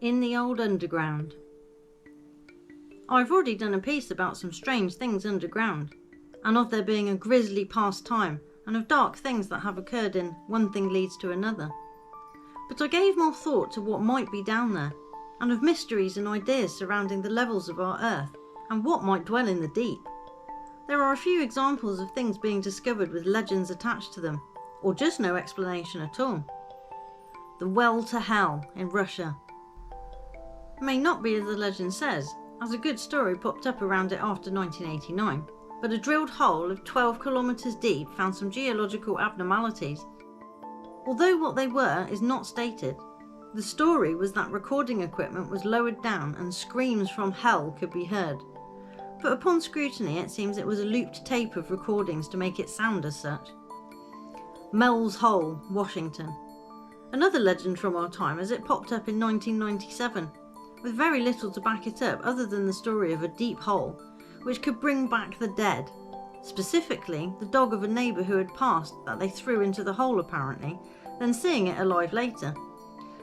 in the old underground. I've already done a piece about some strange things underground, and of there being a grisly past time, and of dark things that have occurred in One Thing Leads to Another. But I gave more thought to what might be down there, and of mysteries and ideas surrounding the levels of our earth, and what might dwell in the deep. There are a few examples of things being discovered with legends attached to them, or just no explanation at all. The Well to Hell in Russia. It may not be as the legend says, as a good story popped up around it after 1989, but a drilled hole of 12 kilometres deep found some geological abnormalities. Although what they were is not stated, the story was that recording equipment was lowered down and screams from hell could be heard. But upon scrutiny it seems it was a looped tape of recordings to make it sound as such. Mel's Hole, Washington. Another legend from our time as it popped up in 1997, with very little to back it up other than the story of a deep hole which could bring back the dead. Specifically, the dog of a neighbour who had passed that they threw into the hole apparently, then seeing it alive later.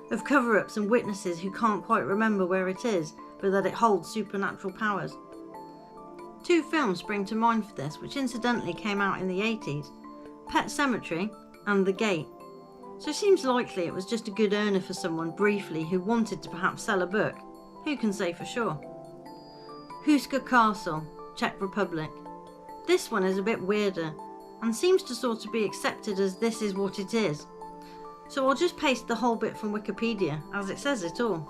Of cover-ups and witnesses who can't quite remember where it is, but that it holds supernatural powers. Two films spring to mind for this, which incidentally came out in the 80s, Pet Sematary and The Gate. So it seems likely it was just a good earner for someone briefly who wanted to perhaps sell a book. Who can say for sure? Huska Castle, Czech Republic. This one is a bit weirder, and seems to sort of be accepted as this is what it is. So I'll just paste the whole bit from Wikipedia, as it says it all.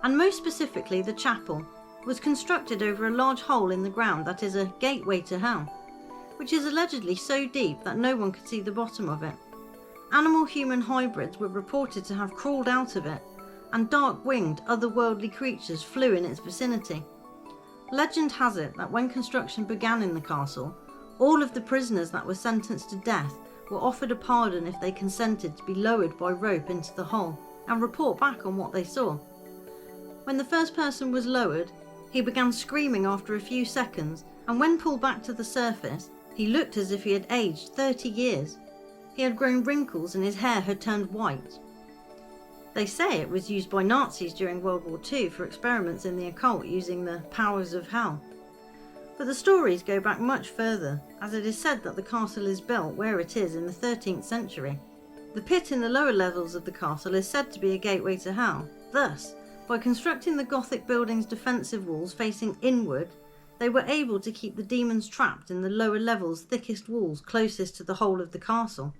And most specifically the chapel was constructed over a large hole in the ground that is a gateway to hell, which is allegedly so deep that no one could see the bottom of it. Animal-human hybrids were reported to have crawled out of it, and dark-winged, otherworldly creatures flew in its vicinity. Legend has it that when construction began in the castle, all of the prisoners that were sentenced to death were offered a pardon if they consented to be lowered by rope into the hole and report back on what they saw. When the first person was lowered, he began screaming after a few seconds, and when pulled back to the surface, he looked as if he had aged 30 years. He had grown wrinkles and his hair had turned white. They say it was used by Nazis during World War II for experiments in the occult using the powers of hell. But the stories go back much further, as it is said that the castle is built where it is in the 13th century. The pit in the lower levels of the castle is said to be a gateway to hell. Thus, by constructing the Gothic building's defensive walls facing inward, they were able to keep the demons trapped in the lower levels' thickest walls closest to the whole of the castle.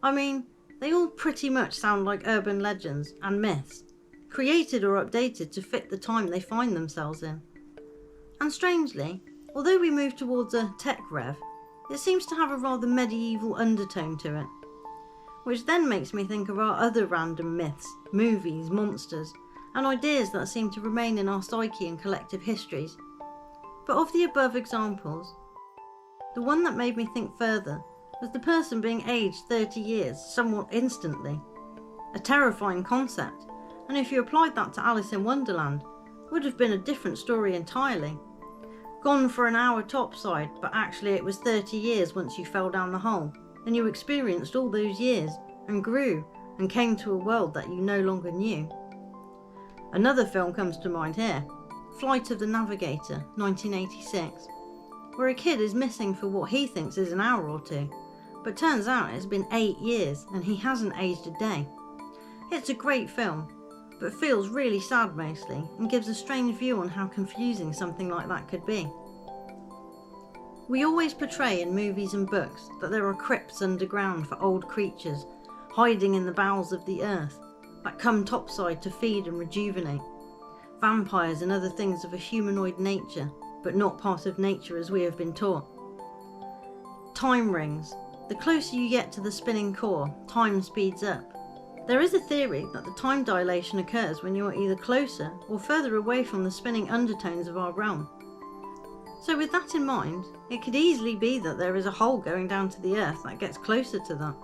I mean, they all pretty much sound like urban legends and myths, created or updated to fit the time they find themselves in. And strangely, although we move towards a tech rev, it seems to have a rather medieval undertone to it, which then makes me think of our other random myths, movies, monsters, and ideas that seem to remain in our psyche and collective histories. But of the above examples, the one that made me think further was the person being aged 30 years somewhat instantly. A terrifying concept, and if you applied that to Alice in Wonderland, would have been a different story entirely. Gone for an hour topside, but actually it was 30 years once you fell down the hole, and you experienced all those years, and grew, and came to a world that you no longer knew. Another film comes to mind here, Flight of the Navigator, 1986, where a kid is missing for what he thinks is an hour or two, but turns out it's been 8 years and he hasn't aged a day. It's a great film, but feels really sad mostly, and gives a strange view on how confusing something like that could be. We always portray in movies and books that there are crypts underground for old creatures, hiding in the bowels of the earth, that come topside to feed and rejuvenate. Vampires and other things of a humanoid nature, but not part of nature as we have been taught. Time rings. The closer you get to the spinning core, time speeds up. There is a theory that the time dilation occurs when you are either closer or further away from the spinning undertones of our realm. So with that in mind, it could easily be that there is a hole going down to the earth that gets closer to that,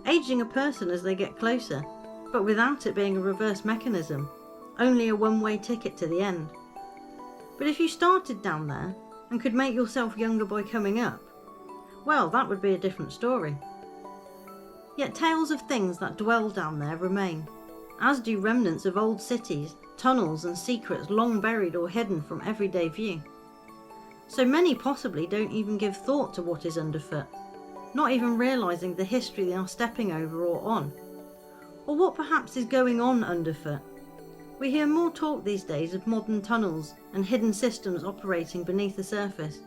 aging a person as they get closer, but without it being a reverse mechanism, only a one-way ticket to the end. But if you started down there and could make yourself younger by coming up, well, that would be a different story. Yet tales of things that dwell down there remain, as do remnants of old cities, tunnels and secrets long buried or hidden from everyday view. So many possibly don't even give thought to what is underfoot, not even realising the history they are stepping over or on, or what perhaps is going on underfoot. We hear more talk these days of modern tunnels and hidden systems operating beneath the surface,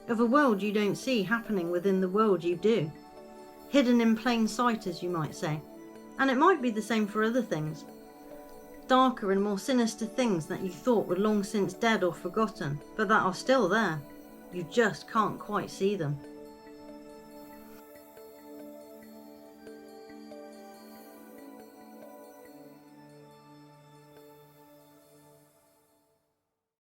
of a world you don't see happening within the world you do. Hidden in plain sight, as you might say. And it might be the same for other things. Darker and more sinister things that you thought were long since dead or forgotten, but that are still there. You just can't quite see them.